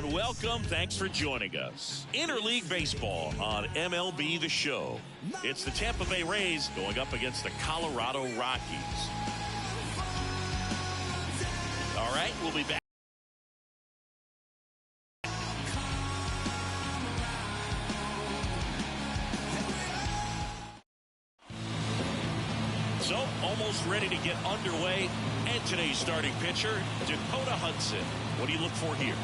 and welcome. Thanks for joining us. Interleague Baseball on MLB The Show. It's the Tampa Bay Rays going up against the Colorado Rockies. All right, we'll be back. So, almost ready to get underway. And today's starting pitcher, Dakota Hudson. What do you look for here?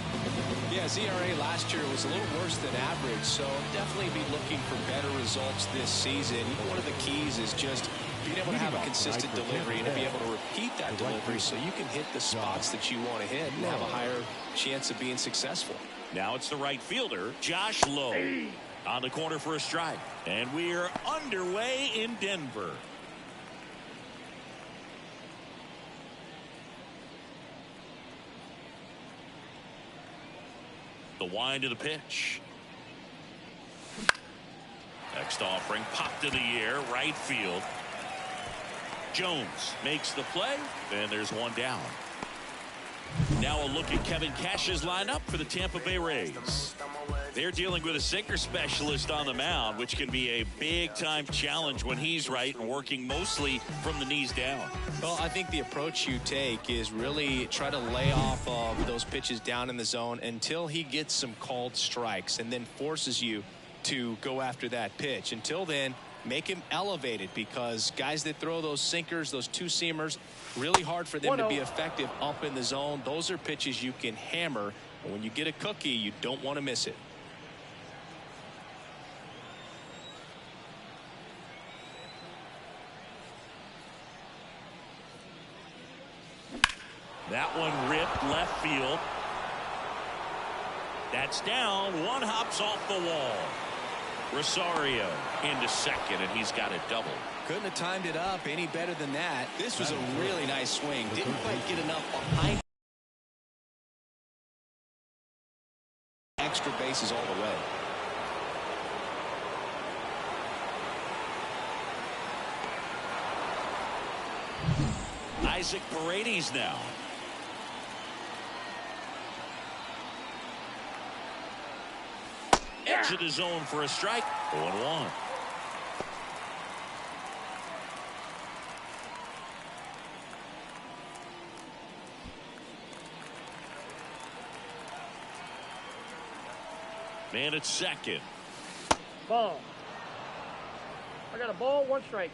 Yeah, his ERA last year was a little worse than average, so definitely be looking for better results this season. One of the keys is just being able to have a consistent delivery and to be able to repeat that delivery so you can hit the spots that you want to hit and have a higher chance of being successful. Now it's the right fielder, Josh Lowe, on the corner for a strike. And we're underway in Denver. The wind of the pitch. Next offering popped to the air, right field. Jones makes the play, and there's one down. Now a look at Kevin Cash's lineup for the Tampa Bay Rays. They're dealing with a sinker specialist on the mound, which can be a big-time challenge when he's right and working mostly from the knees down. Well, I think the approach you take is really try to lay off of those pitches down in the zone until he gets some called strikes and then forces you to go after that pitch. Until then, make him elevated, because guys that throw those sinkers, those two-seamers, really hard for them to be effective up in the zone. Those are pitches you can hammer, and when you get a cookie, you don't want to miss it. That one ripped left field. That's down. One hops off the wall. Rosario into second, and he's got a double. Couldn't have timed it up any better than that. This was a really nice swing. Didn't quite get enough behind. Extra bases all the way. Isaac Paredes now. Edge of the zone for a strike. 0-1. Man at second. Ball. I got a ball, one strike.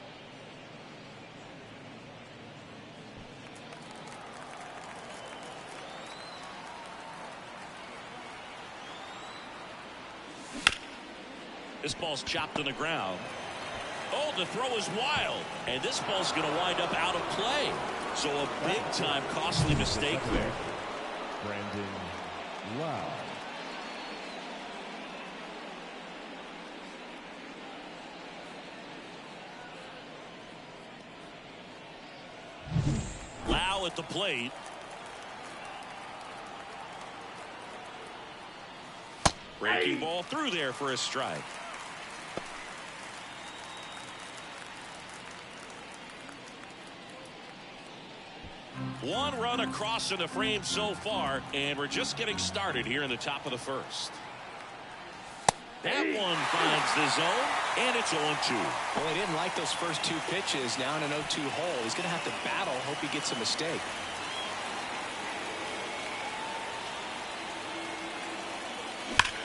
This ball's chopped on the ground. Oh, the throw is wild. And this ball's going to wind up out of play. So a big-time costly mistake there. Brandon Wow. Lau at the plate. Breaking ball through there for a strike. One run across in the frame so far, and we're just getting started here in the top of the first. That one finds the zone, and it's 0-2. Well, he didn't like those first two pitches. Now in an 0-2 hole, he's going to have to battle. Hope he gets a mistake.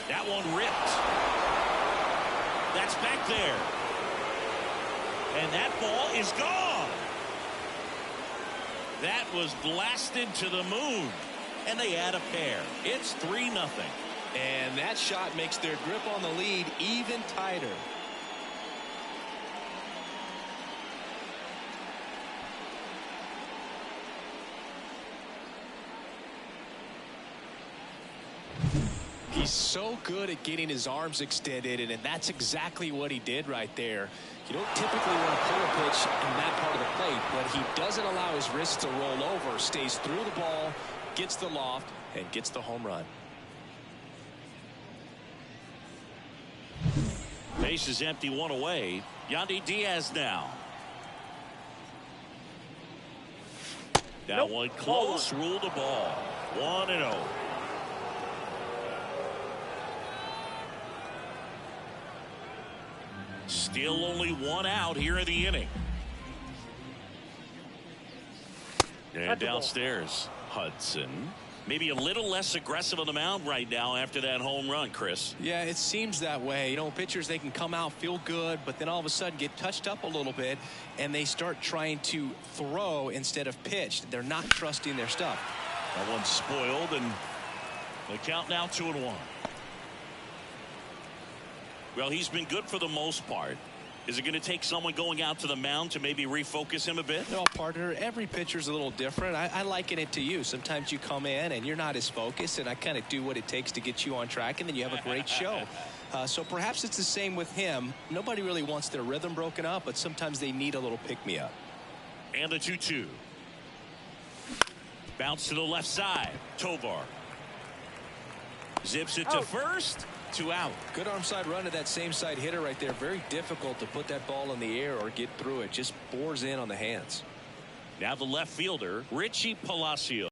That one ripped. That's back there. And that ball is gone. That was blasted to the moon. And they add a pair. It's 3-0. And that shot makes their grip on the lead even tighter. He's so good at getting his arms extended, and that's exactly what he did right there. You don't typically want to pull a pitch in that part of the plate, but he doesn't allow his wrists to roll over, stays through the ball, gets the loft, and gets the home run. Base is empty, one away. Yandy Diaz now. That one close, ruled the ball. 1-0. Still only one out here in the inning. And downstairs, Hudson. Maybe a little less aggressive on the mound right now after that home run, Chris. Yeah, it seems that way. You know, pitchers, they can come out, feel good, but then all of a sudden get touched up a little bit, and they start trying to throw instead of pitch. They're not trusting their stuff. That one's spoiled, and the count now 2-1. Well, he's been good for the most part. Is it going to take someone going out to the mound to maybe refocus him a bit? No, partner, every pitcher's a little different. I liken it to you. Sometimes you come in and you're not as focused, and I kind of do what it takes to get you on track, and then you have a great show. So perhaps it's the same with him. Nobody really wants their rhythm broken up, but sometimes they need a little pick-me-up. And the 2-2. Bounce to the left side. Tovar zips it to first. 2 out. Good arm side run to that same side hitter right there. Very difficult to put that ball in the air or get through it. Just bores in on the hands. Now the left fielder, Richie Palacio.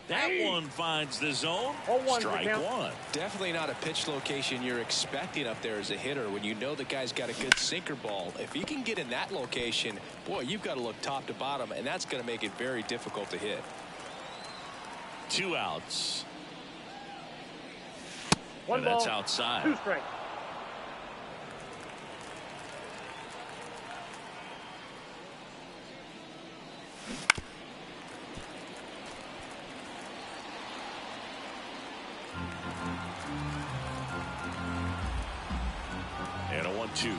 That one finds the zone. Strike one. Definitely not a pitch location you're expecting up there as a hitter when you know the guy's got a good sinker ball. If he can get in that location, boy, you've got to look top to bottom, and that's going to make it very difficult to hit. 2 outs. One ball, that's outside. 2 strikes. And a 1-2.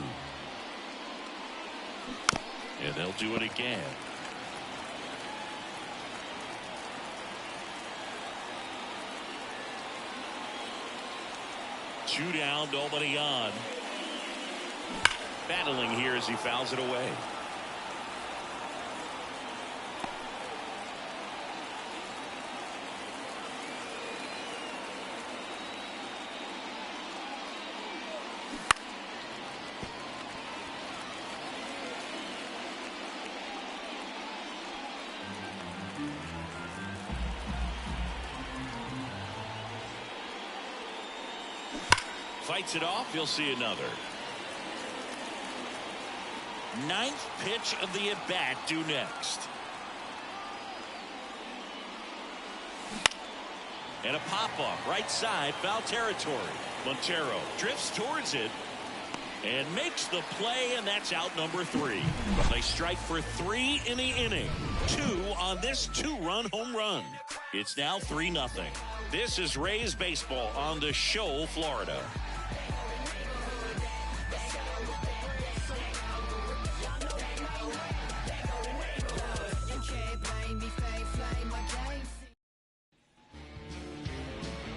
And they'll do it again. Two down, nobody on. Battling here as he fouls it away. Fights it off. You'll see another. 9th pitch of the at-bat due next. And a pop-up right side, foul territory. Montero drifts towards it and makes the play, and that's out number 3. They strike for 3 in the inning. 2 on this 2-run home run. It's now 3-0. This is Rays baseball on the Show, Florida.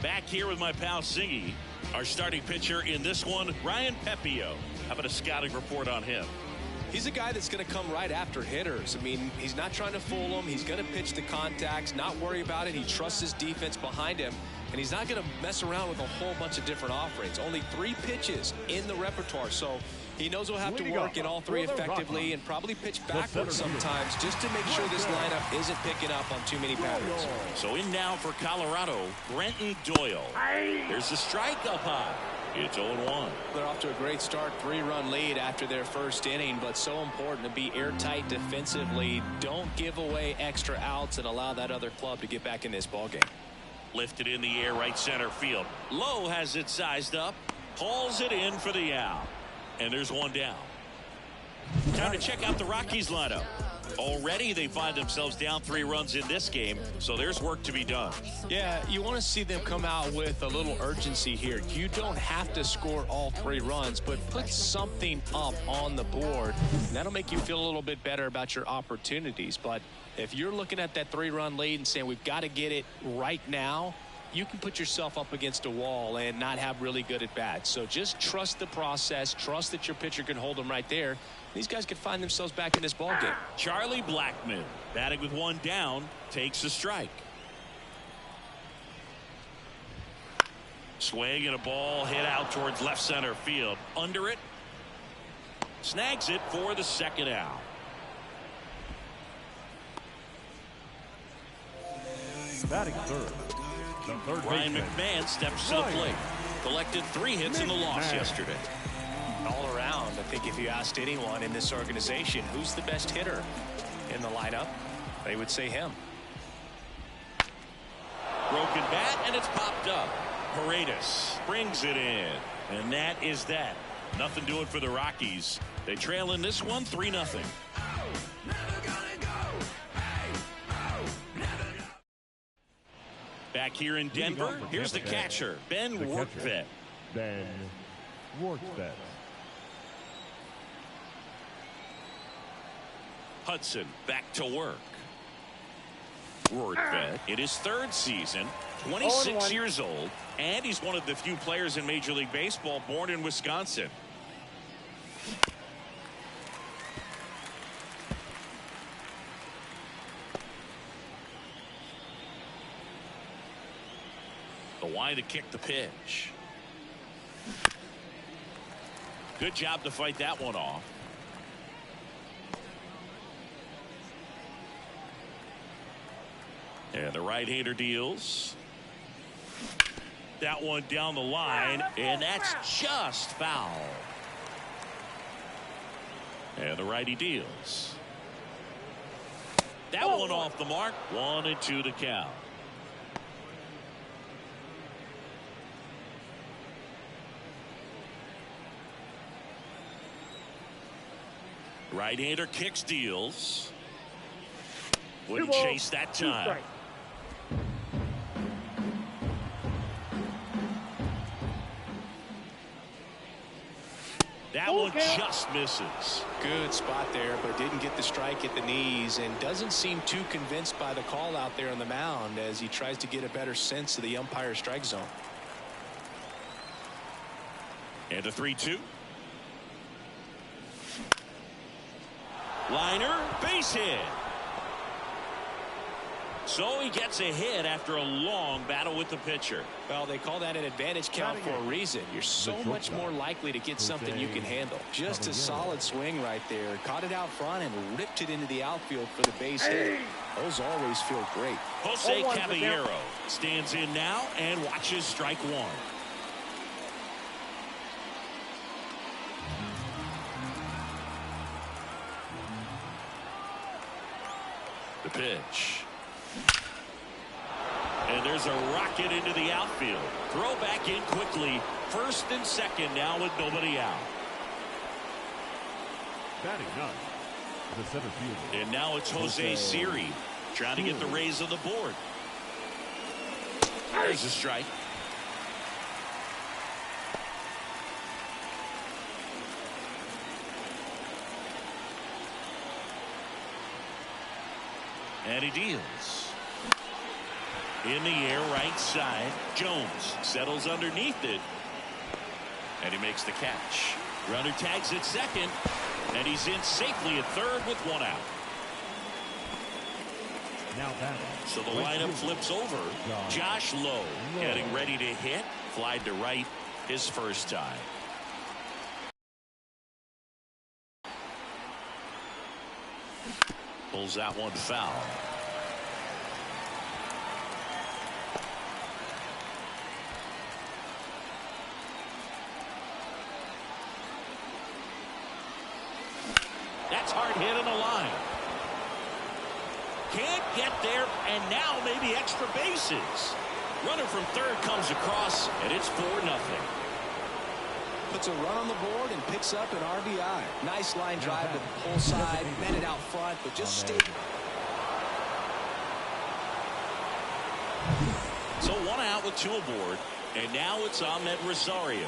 Back here with my pal Singy, our starting pitcher in this one, Ryan Pepio. How about a scouting report on him? He's a guy that's going to come right after hitters. I mean, he's not trying to fool them. He's going to pitch the contacts, not worry about it. He trusts his defense behind him, and he's not going to mess around with a whole bunch of different offerings. Only 3 pitches in the repertoire, so he knows he'll have to work in all 3 effectively and probably pitch backwards sometimes just to make sure this lineup isn't picking up on too many patterns. So in now for Colorado, Brenton Doyle. There's the strike up high. It's 0-1. They're off to a great start, 3-run lead after their first inning, but so important to be airtight defensively. Don't give away extra outs and allow that other club to get back in this ballgame. Lifted in the air, right center field. Lowe has it sized up, hauls it in for the out. And there's 1 down. Time to check out the Rockies lineup. Already they find themselves down 3 runs in this game, so there's work to be done. Yeah, you want to see them come out with a little urgency here. You don't have to score all 3 runs, but put something up on the board. That'll make you feel a little bit better about your opportunities. But if you're looking at that 3-run lead and saying we've got to get it right now, you can put yourself up against a wall and not have really good at-bats. So just trust the process. Trust that your pitcher can hold them right there. These guys could find themselves back in this ballgame. Charlie Blackmon, batting with 1 down, takes a strike. Swing and a ball hit out towards left center field. Under it. Snags it for the 2nd out. Batting third, the third Ryan baseman, McMahon steps to the plate. Collected 3 hits in the loss yesterday. All around, I think if you asked anyone in this organization who's the best hitter in the lineup, they would say him. Broken bat, and it's popped up. Paredes brings it in, and that is that. Nothing doing for the Rockies. They trail in this one 3-0. Back here in Denver, here's the catcher, Ben Workvet. Ben Workvet. Hudson back to work. Workvet in his 3rd season, 26 years old, and he's one of the few players in Major League Baseball born in Wisconsin. The wide to kick the pitch. Good job to fight that one off. And the right-hander deals. That one down the line, and that's just foul. And the righty deals. That one off the mark. 1-2 to count. Right-hander kicks, deals. Wouldn't chase that time. That one just misses. Good spot there, but didn't get the strike at the knees, and doesn't seem too convinced by the call out there on the mound as he tries to get a better sense of the umpire strike zone. And a 3-2. Liner, base hit. So he gets a hit after a long battle with the pitcher. Well, they call that an advantage count for a reason. You're so much more likely to get something you can handle. Just a solid swing right there. Caught it out front and ripped it into the outfield for the base hit. Those always feel great. Jose Caballero stands in now and watches strike one. The pitch. And there's a rocket into the outfield. Throw back in quickly. 1st and 2nd now with nobody out. Batting ninth, the center fielder. And now it's Jose Siri trying to get the Rays on the board. There's a strike. And he deals. In the air, right side. Jones settles underneath it. And he makes the catch. Runner tags at 2nd. And he's in safely at 3rd with 1 out. Now batting. So the lineup flips over. Josh Lowe getting ready to hit. Flied to right his first time. Pulls that one foul. That's hard hit on the line. Can't get there, and now maybe extra bases. Runner from 3rd comes across, and it's 4-0. Puts a run on the board and picks up an RBI. Nice line drive to the pull side, met it out front, but just stayed. So 1 out with 2 aboard, and now it's Ahmed Rosario.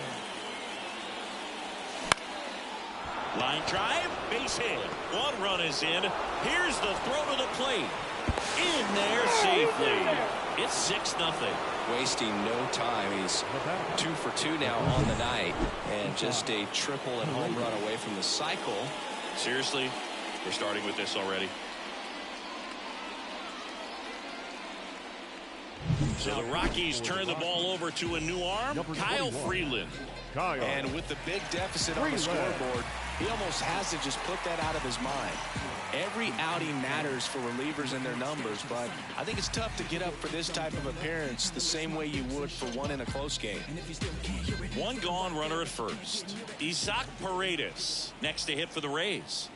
Line drive, base hit. 1 run is in. Here's the throw to the plate. In there safely. It's 6-0. Wasting no time. He's 2 for 2 now on the night, and just a triple and home run away from the cycle. Seriously, we're starting with this already. So the Rockies turn the ball over to a new arm, Kyle Freeland. And with the big deficit on the scoreboard, He almost has to just put that out of his mind. Every outing matters for relievers and their numbers, but I think it's tough to get up for this type of appearance the same way you would for one in a close game. One gone, runner at first. Isaac Paredes next to hit for the Rays.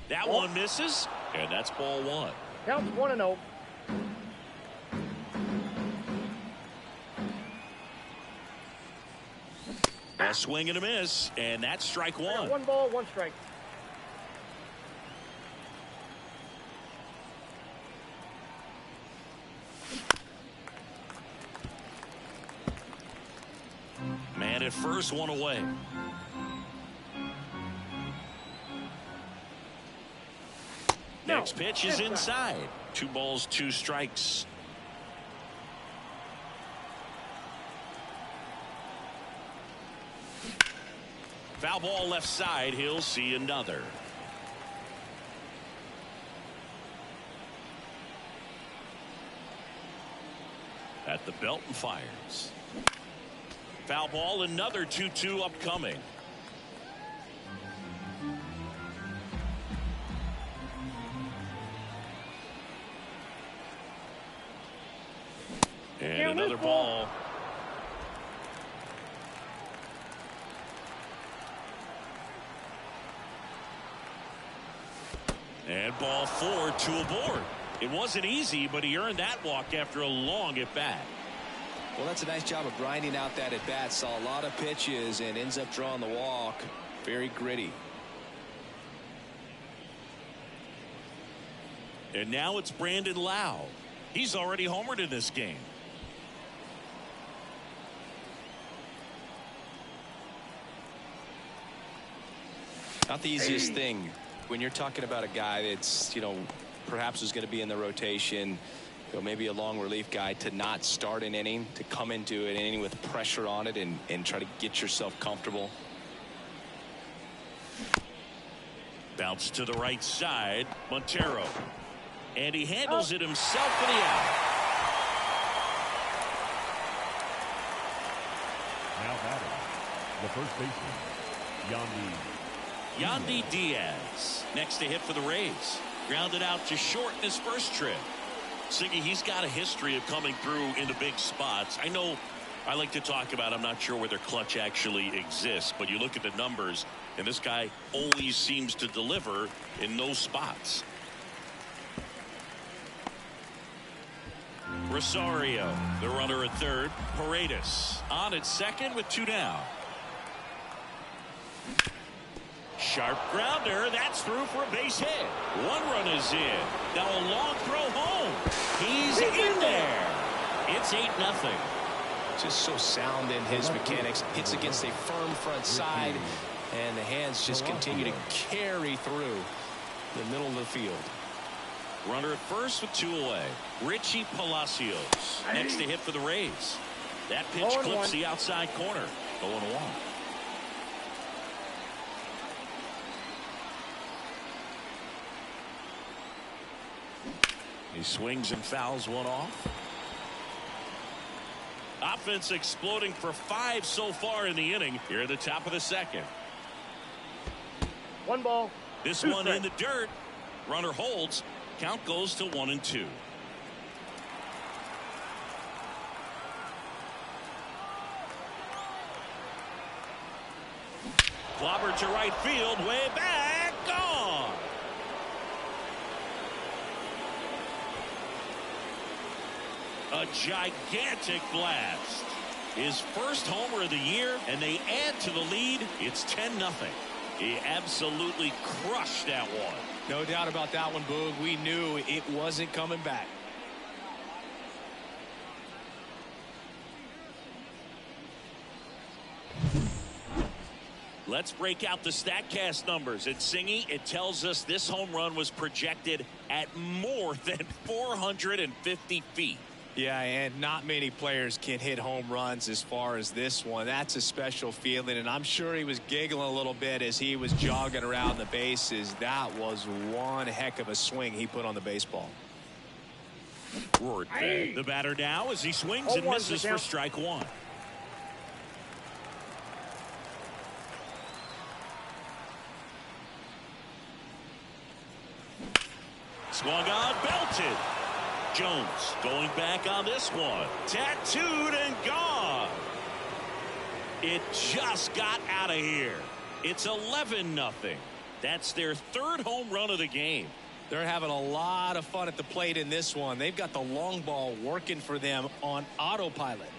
That one misses, and that's ball one. Counts 1-0. A swing and a miss, and that's strike one. 1 ball, 1 strike. Man at first, one away. Next pitch is inside. 2 balls, 2 strikes. Foul ball left side. He'll see another. At the belt and fires. Foul ball, another 2-2 upcoming. And another ball. And ball 4, 2 aboard. It wasn't easy, but he earned that walk after a long at bat. Well, that's a nice job of grinding out that at bat. Saw a lot of pitches and ends up drawing the walk. Very gritty. And now it's Brandon Lau. He's already homered in this game. Not the easiest thing when you're talking about a guy that's, perhaps is going to be in the rotation, maybe a long relief guy, to not start an inning, to come into an inning with pressure on it and try to get yourself comfortable. Bounce to the right side. Montero. And he handles it himself for the out. Now batting, the first baseman, Yandy Diaz next to hit for the Rays. Grounded out to short in his first trip. Siggy, he's got a history of coming through into big spots. I know I like to talk about, I'm not sure whether clutch actually exists, but you look at the numbers, and this guy always seems to deliver in those spots. Rosario, the runner at third. Paredes on at second with 2 down. Sharp grounder. That's through for a base hit. 1 run is in. Now a long throw home. He's in there. It's 8-0. Just so sound in his mechanics. Hits against a firm front side, and the hands just continue to carry through the middle of the field. Runner at first with 2 away. Richie Palacios next to hit for the Rays. That pitch clips the outside corner. 0-1. He swings and fouls one off. Offense exploding for 5 so far in the inning. Here at the top of the second. 1 ball. This one in the dirt. Runner holds. Count goes to 1-2. Clobber to right field. Way back. Gone. A gigantic blast. His first homer of the year, and they add to the lead. It's 10-0. He absolutely crushed that one. No doubt about that one, Boog. We knew it wasn't coming back. Let's break out the StatCast numbers. At Singy, it tells us this home run was projected at more than 450 feet. Yeah, and not many players can hit home runs as far as this one. That's a special feeling, and I'm sure he was giggling a little bit as he was jogging around the bases. That was one heck of a swing he put on the baseball. The batter now as he swings and misses for strike 1. Swung on, belted. Jones going back on this one. Tattooed and gone. It just got out of here. It's 11-0. That's their third home run of the game. They're having a lot of fun at the plate in this one. They've got the long ball working for them on autopilot.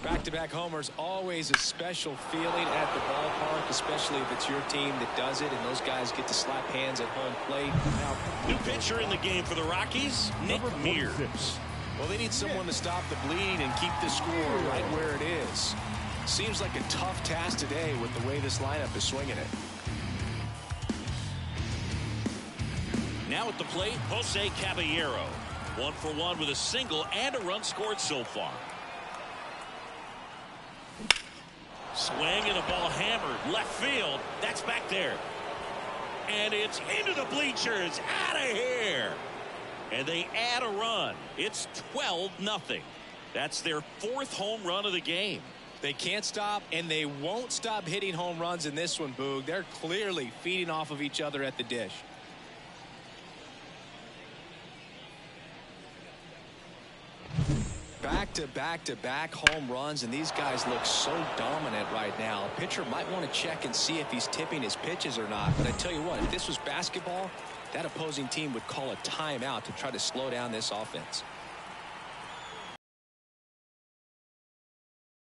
Back-to-back homers, always a special feeling at the ballpark, especially if it's your team that does it and those guys get to slap hands at home plate. Now, new pitcher in the game for the Rockies, Nick Mears. Well, they need someone to stop the bleeding and keep the score right where it is. Seems like a tough task today with the way this lineup is swinging it. Now at the plate, Jose Caballero. 1 for 1 with a single and a run scored so far. Swing and a ball hammered left field. That's back there. And it's into the bleachers. Out of here. And they add a run. It's 12-0. That's their fourth home run of the game. They can't stop, and they won't stop hitting home runs in this one, Boog. They're clearly feeding off of each other at the dish. Back-to-back-to-back home runs, and these guys look so dominant right now. A pitcher might want to check and see if he's tipping his pitches or not. But I tell you what, if this was basketball, that opposing team would call a timeout to try to slow down this offense.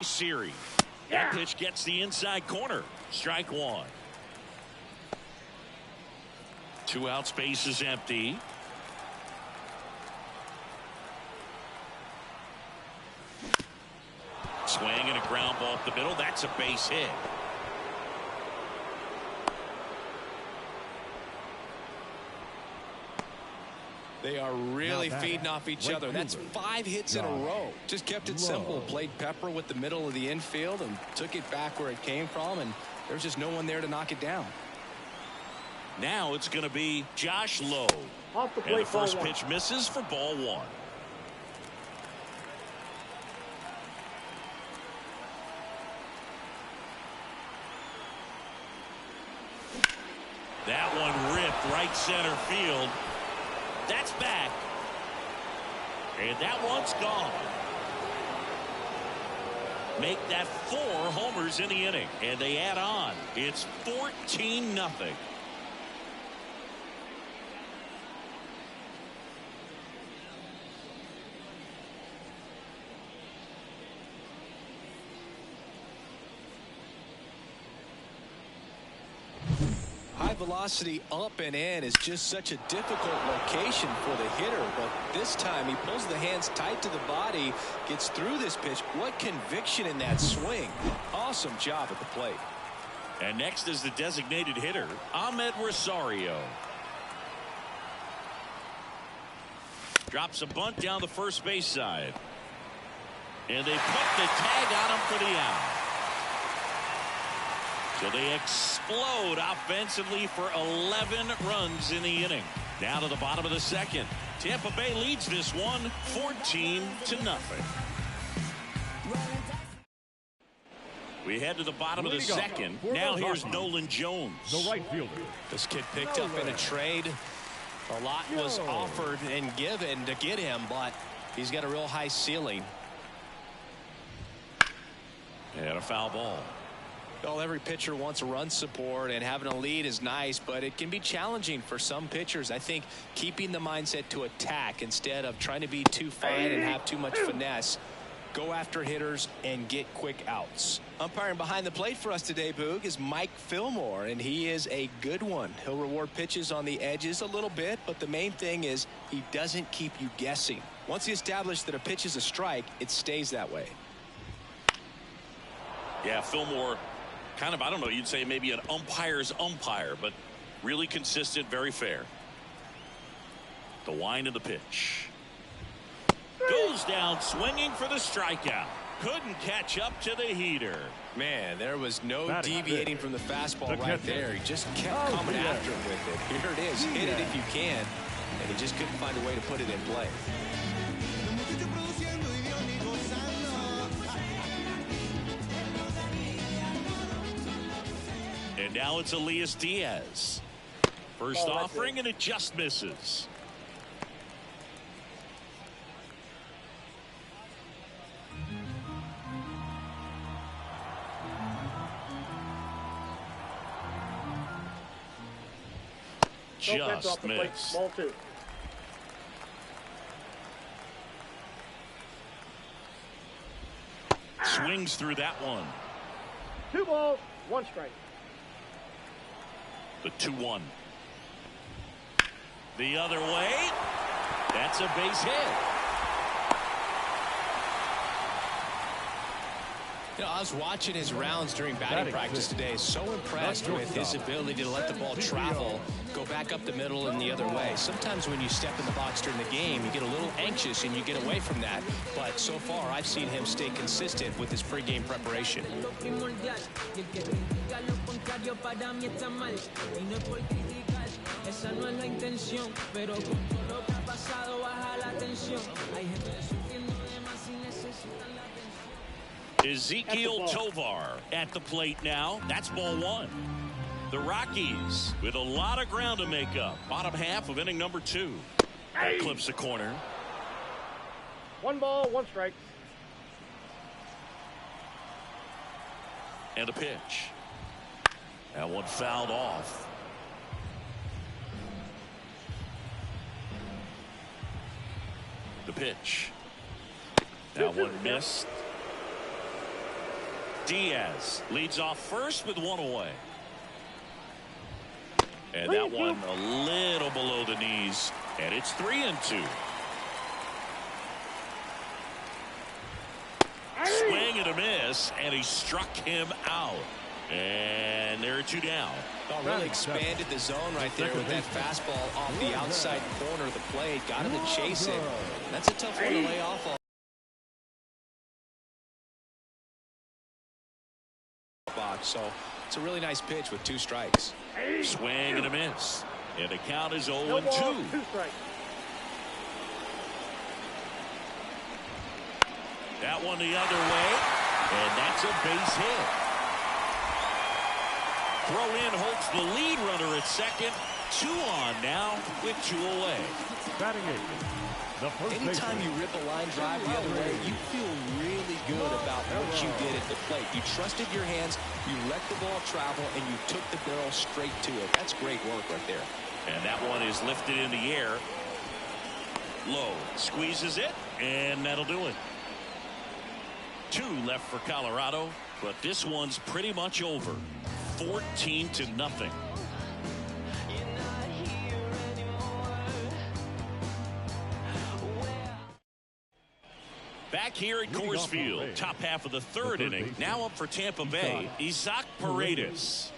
Series. That pitch gets the inside corner. Strike one. 2 outs, base is empty. Swing and a ground ball up the middle. That's a base hit. They are really feeding off each other. That's 5 hits in a row. Just kept it simple. Played pepper with the middle of the infield and took it back where it came from, and there's just no one there to knock it down. Now it's going to be Josh Lowe. Off the plate, and the first ball pitch misses for ball 1. That one ripped right center field. That's back. And that one's gone. Make that 4 homers in the inning. And they add on. It's 14-0. High velocity up and in is just such a difficult location for the hitter, but this time he pulls the hands tight to the body, gets through this pitch. What conviction in that swing. Awesome job at the plate. And next is the designated hitter, Ahmed Rosario. Drops a bunt down the first base side. And they put the tag on him for the out. So they explode offensively for 11 runs in the inning. Now to the bottom of the second. Tampa Bay leads this one 14-0. We head to the bottom of the second. Now here's Nolan Jones. The right fielder. This kid picked up in a trade. A lot was offered and given to get him, but he's got a real high ceiling. And a foul ball. Well, every pitcher wants a run support, and having a lead is nice, but it can be challenging for some pitchers. I think keeping the mindset to attack instead of trying to be too fine and have too much finesse. Go after hitters and get quick outs. Umpiring behind the plate for us today, Boog, is Mike Fillmore, and he is a good one. He'll reward pitches on the edges a little bit, but the main thing is he doesn't keep you guessing. Once he establishes that a pitch is a strike, it stays that way. Yeah, Fillmore, kind of, I don't know, you'd say maybe an umpire's umpire, but really consistent, very fair. The wind of the pitch. Goes down swinging for the strikeout. Couldn't catch up to the heater. Man, there was no deviating from the fastball right there. He just kept coming after him with it. Here it is. Hit it if you can. And he just couldn't find a way to put it in play. And now it's Elias Diaz. First offering, and it just misses. Just missed. Ball 2. Swings through that one. 2 balls, 1 strike. The 2-1. The other way. That's a base hit. You know, I was watching his rounds during batting practice today. So impressed with his ability to let the ball travel, go back up the middle and the other way. Sometimes when you step in the box during the game, you get a little anxious and you get away from that. But so far, I've seen him stay consistent with his pregame preparation. Ezekiel Tovar at the plate now. That's ball 1. The Rockies with a lot of ground to make up. Bottom half of inning number 2. That clips the corner. 1 ball, 1 strike. And a pitch. That one fouled off. The pitch. That one missed. Diaz leads off first with 1 away. And that one a little below the knees. And it's 3-2. Swing and a miss, and he struck him out. And there are 2 down. Oh, really expanded the zone right there with that fastball off the outside corner of the plate. Got him to chase it. That's a tough one to lay off on. Box. So it's a really nice pitch with 2 strikes. Swing and a miss. And the count is 0-2. 2 strikes. That one the other way. And that's a base hit. Throw in holds the lead runner at second. 2 on now with 2 away. Batting 8. Anytime you rip a line drive the other way, you feel really good about what you did at the plate. You trusted your hands, you let the ball travel, and you took the barrel straight to it. That's great work right there. And that one is lifted in the air. Low squeezes it, and that'll do it. 2 left for Colorado, but this one's pretty much over. 14-0. Back here at Coors Field, top half of the 3rd inning. Now up for Tampa Bay, Isaac Paredes.